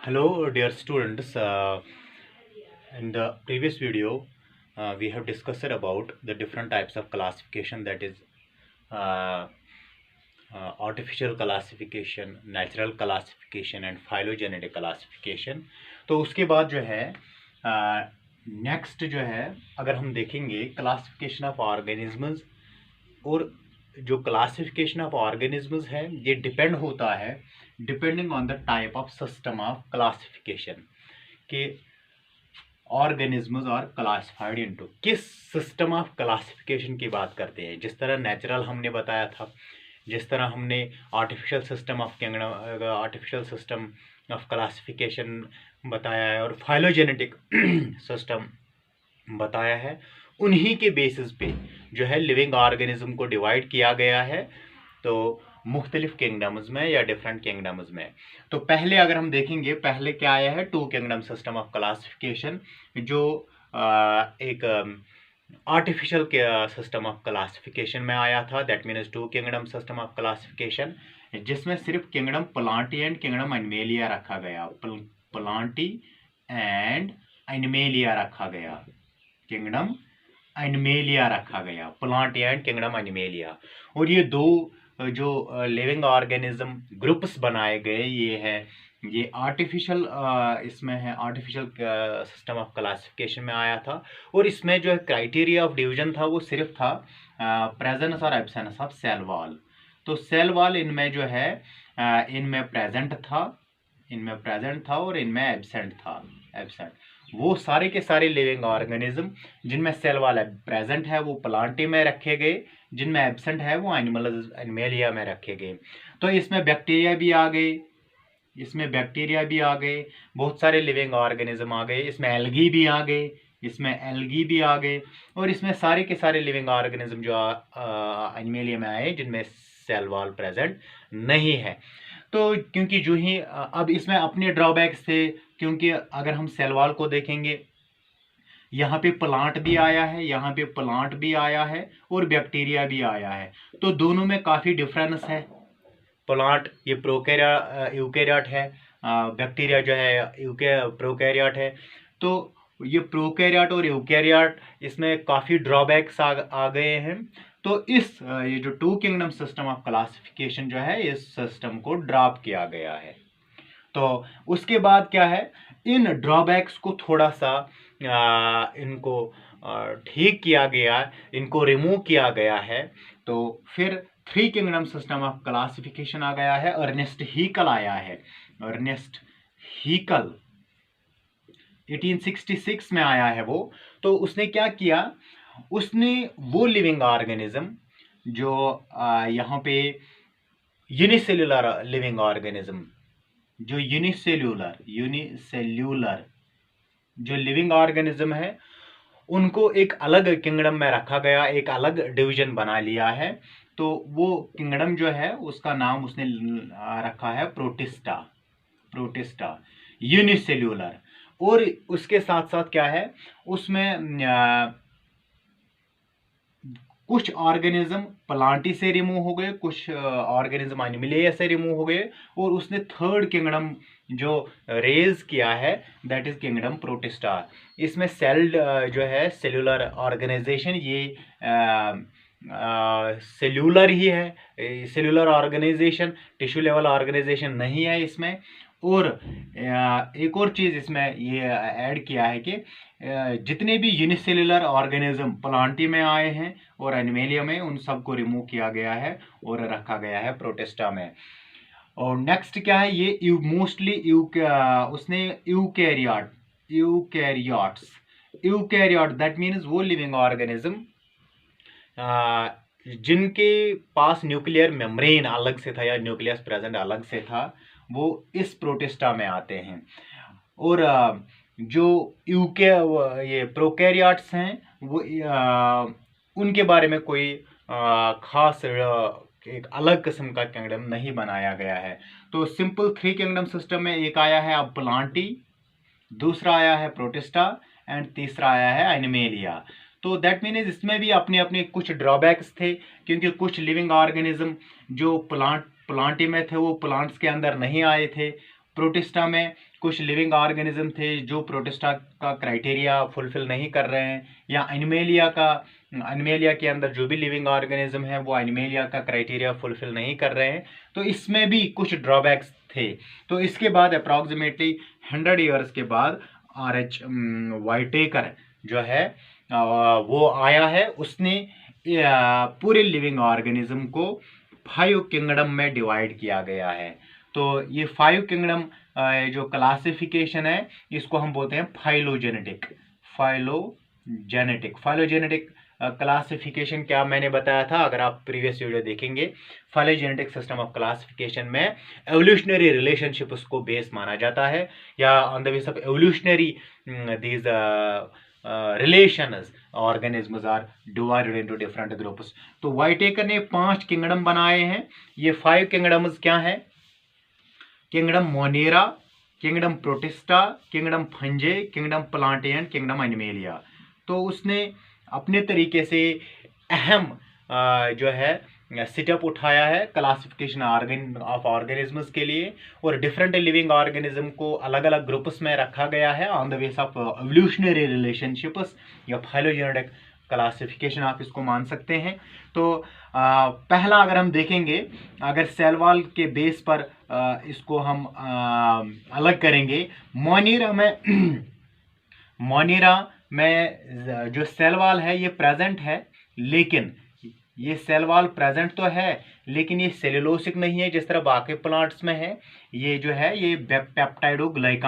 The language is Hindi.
Hello, dear students. In the previous video, we have discussed about the different types of classification, that is uh, artificial classification, natural classification and phylogenetic classification. तो उसके बाद जो है नेक्स्ट जो है, अगर हम देखेंगे क्लासिफिकेशन ऑफ ऑर्गेनिजम्स, और जो क्लासिफिकेशन ऑफ ऑर्गेनिजम्स है ये डिपेंड होता है depending on the type of system of classification के ऑर्गेनिजम्स और क्लासिफाइड इनटू किस सिस्टम ऑफ क्लासिफिकेशन की बात करते हैं। जिस तरह नेचुरल हमने बताया था, जिस तरह हमने artificial system of artificial system of classification बताया है और फाइलोजेनेटिक सिस्टम बताया है, उन्हीं के बेसिस पे जो है लिविंग ऑर्गेनिज्म को डिवाइड किया गया है तो मुख्तलिफ किंगडम्स में या डिफरेंट किंगडम्स में। तो पहले अगर हम देखेंगे, पहले क्या आया है, two kingdom system of classification, जो एक आर्टिफिशियल सिस्टम ऑफ क्लासिफिकेशन में आया था। That means two kingdom system of classification, जिसमें सिर्फ kingdom Plantae and kingdom Animalia रखा गया। प्लांटी एंड एनिमेलिया रखा गया, किंगडम एनिमेलिया रखा गया, प्लांट एंड किंगडम एनिमेलिया। और ये दो जो लिविंग ऑर्गेनिज्म ग्रुप्स बनाए गए, ये है, ये आर्टिफिशियल इसमें है, आर्टिफिशियल सिस्टम ऑफ क्लासिफिकेशन में आया था। और इसमें जो है क्राइटेरिया ऑफ डिवीजन था वो सिर्फ था प्रेजेंस और एब्सेंस ऑफ सेल वॉल। तो सेल वॉल इनमें जो है इनमें प्रेजेंट था, और इनमें एब्सेंट था। एब्सेंट वो सारे के सारे लिविंग ऑर्गेनिज्म जिनमें सेल वाला प्रेजेंट है वो प्लांटी में रखे गए, जिनमें एब्सेंट है वो एनिमेलिया में रखे गए। तो इसमें बैक्टीरिया भी आ गए, बहुत सारे लिविंग ऑर्गेनिज्म आ गए, इसमें एल्गी भी आ गए, और इसमें सारे के सारे लिविंग ऑर्गेनिज्म जो एनिमेलिया में आए जिनमें सेल वॉल प्रेजेंट नहीं है। तो क्योंकि जो ही अब इसमें अपने ड्रॉबैक्स थे, क्योंकि अगर हम सेल वॉल को देखेंगे, यहाँ पे प्लांट भी आया है, और बैक्टीरिया भी आया है, तो दोनों में काफ़ी डिफरेंस है। प्लांट ये यूकेरियोट है, बैक्टीरिया जो है प्रोकैरियोट है। तो ये प्रोकैरियोट और यूकेरियोट, इसमें काफ़ी ड्रॉबैक्स आ गए हैं। तो ये जो two kingdom system of classification जो है, इस सिस्टम को ड्रॉप किया गया है। तो उसके बाद क्या है, इन ड्रॉबैक्स को थोड़ा सा इनको ठीक किया गया, इनको रिमूव किया गया है। तो फिर three kingdom system of classification आ गया है। अर्नेस्ट हीकल आया है, 1866 में आया है वो। तो उसने क्या किया, उसने वो लिविंग ऑर्गेनिज्म जो यहाँ पे यूनिसेल्यूलर लिविंग ऑर्गेनिज्म, जो यूनिसेल्यूलर जो लिविंग ऑर्गेनिज्म है, उनको एक अलग किंगडम में रखा गया, एक अलग डिवीजन बना लिया है। तो वो किंगडम जो है उसका नाम उसने रखा है प्रोटिस्टा यूनिसेल्यूलर। और उसके साथ साथ क्या है, उसमें कुछ ऑर्गेनिज्म प्लांटी से रिमूव हो गए, कुछ ऑर्गेनिज्म एनिमलिया से रिमूव हो गए, और उसने थर्ड किंगडम जो रेज किया है, दैट इज किंगडम प्रोटिस्टा। इसमें सेल जो है सेल्यूलर ऑर्गेनाइजेशन, ये सेल्यूलर ही है, cellular organisation, tissue level organisation नहीं है इसमें। और एक और चीज़ इसमें ये ऐड किया है कि जितने भी यूनिसेल्यूलर ऑर्गेनिज्म प्लांटी में आए हैं और एनिमेलिया में, उन सबको रिमूव किया गया है और रखा गया है प्रोटिस्टा में। और नेक्स्ट क्या है, ये मोस्टली उसने यूकैरियोट दैट मीन्स वो लिविंग ऑर्गेनिज्म जिनके पास न्यूक्लियर मेम्ब्रेन अलग से था या न्यूक्लियस प्रेजेंट अलग से था, वो इस प्रोटिस्टा में आते हैं। और जो ये प्रोकैरियोट्स हैं, वो उनके बारे में कोई खास एक अलग किस्म का किंगडम नहीं बनाया गया है। तो सिंपल थ्री किंगडम सिस्टम में एक आया है अब प्लांटी, दूसरा आया है प्रोटिस्टा, एंड तीसरा आया है एनिमेलिया। तो दैट मीन्स इसमें भी अपने अपने कुछ ड्रॉबैक्स थे, क्योंकि कुछ लिविंग ऑर्गेनिज्म जो प्लांटी में थे वो प्लांट्स के अंदर नहीं आए थे, प्रोटिस्टा में कुछ लिविंग ऑर्गेनिज्म थे जो प्रोटिस्टा का क्राइटेरिया फुलफिल नहीं कर रहे हैं, या एनिमेलिया के अंदर जो भी लिविंग ऑर्गेनिज्म है वो एनिमेलिया का क्राइटेरिया फुलफिल नहीं कर रहे हैं, तो इसमें भी कुछ ड्रॉबैक्स थे। तो इसके बाद अप्रॉक्सीमेटली 100 ईयर्स के बाद R.H. वाइटेकर जो है वो आया है। उसने पूरे लिविंग ऑर्गेनिज्म को 5 किंगडम में डिवाइड किया गया है। तो ये 5 किंगडम जो क्लासिफिकेशन है इसको हम बोलते हैं फाइलोजेनेटिक क्लासिफिकेशन। क्या मैंने बताया था, अगर आप प्रीवियस वीडियो देखेंगे, फाइलोजेनेटिक सिस्टम ऑफ क्लासिफिकेशन में एवोल्यूशनरी रिलेशनशिप उसको बेस माना जाता है, या on the base of evolutionary these relations organisms are divided into different groups। तो वाइटेकर ने 5 किंगडम बनाए हैं। ये 5 किंगडम्स क्या हैं? Kingdom Monera, kingdom protista, kingdom फंजे, kingdom plantain, kingdom animalia. तो उसने अपने तरीके से अहम जो है सेटअप उठाया है क्लासिफिकेशन ऑफ ऑर्गेनिजम्स के लिए, और डिफरेंट लिविंग ऑर्गेनिज्म को अलग अलग ग्रुप्स में रखा गया है on the base of evolutionary relationships, या फाइलोजेनेटिक क्लासिफिकेशन आप इसको मान सकते हैं। तो पहला अगर हम देखेंगे, अगर सेल वॉल के बेस पर इसको हम अलग करेंगे, मोनेरा में जो सेल वॉल है ये प्रेजेंट है, लेकिन ये सेल वॉल प्रेजेंट तो है लेकिन ये सेलुलोसिक नहीं है जिस तरह बाकी प्लांट्स में है। ये जो है ये पेप्टाइडोग्लाइकान